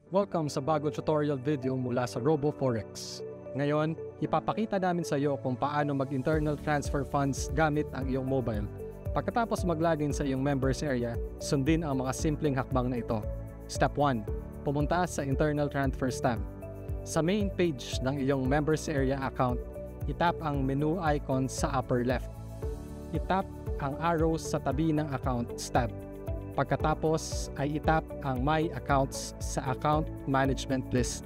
Welcome sa bagong tutorial video mula sa RoboForex. Ngayon, ipapakita namin sa iyo kung paano mag-internal transfer funds gamit ang iyong mobile. Pagkatapos mag-login sa iyong members area, sundin ang mga simpleng hakbang na ito. Step 1. Pumunta sa Internal Transfers tab. Sa main page ng iyong members area account, itap ang menu icon sa upper left. Itap ang arrows sa tabi ng Accounts tab. Pagkatapos ay itap ang My Accounts sa Account Management List.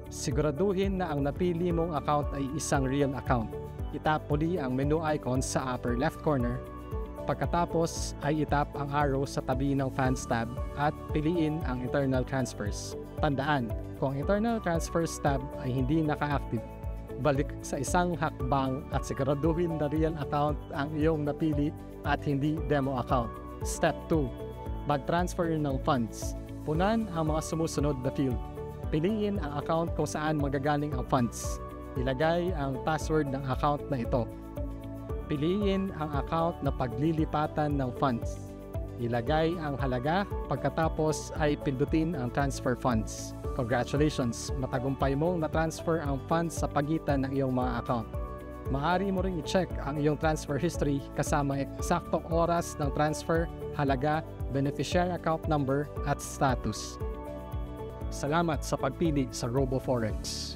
Siguraduhin na ang napili mong account ay isang real account. Itap muli ang menu icon sa upper left corner. Pagkatapos ay itap ang arrow sa tabi ng Funds tab at piliin ang Internal Transfers. Tandaan, kung ang Internal Transfers tab ay hindi naka-active, balik sa isang hakbang at siguraduhin na real account ang iyong napili at hindi demo account. Step 2. Mag-transfer ng funds. Punan ang mga sumusunod na field. Piliin ang account kung saan magagaling ang funds. Ilagay ang password ng account na ito. Piliin ang account na paglilipatan ng funds. Ilagay ang halaga, pagkatapos ay pindutin ang transfer funds. Congratulations! Matagumpay mong na-transfer ang funds sa pagitan ng iyong mga account. Maaari mo ring i-check ang iyong transfer history kasama eksaktong oras ng transfer, halaga, beneficiary account number at status. Salamat sa pagpili sa RoboForex.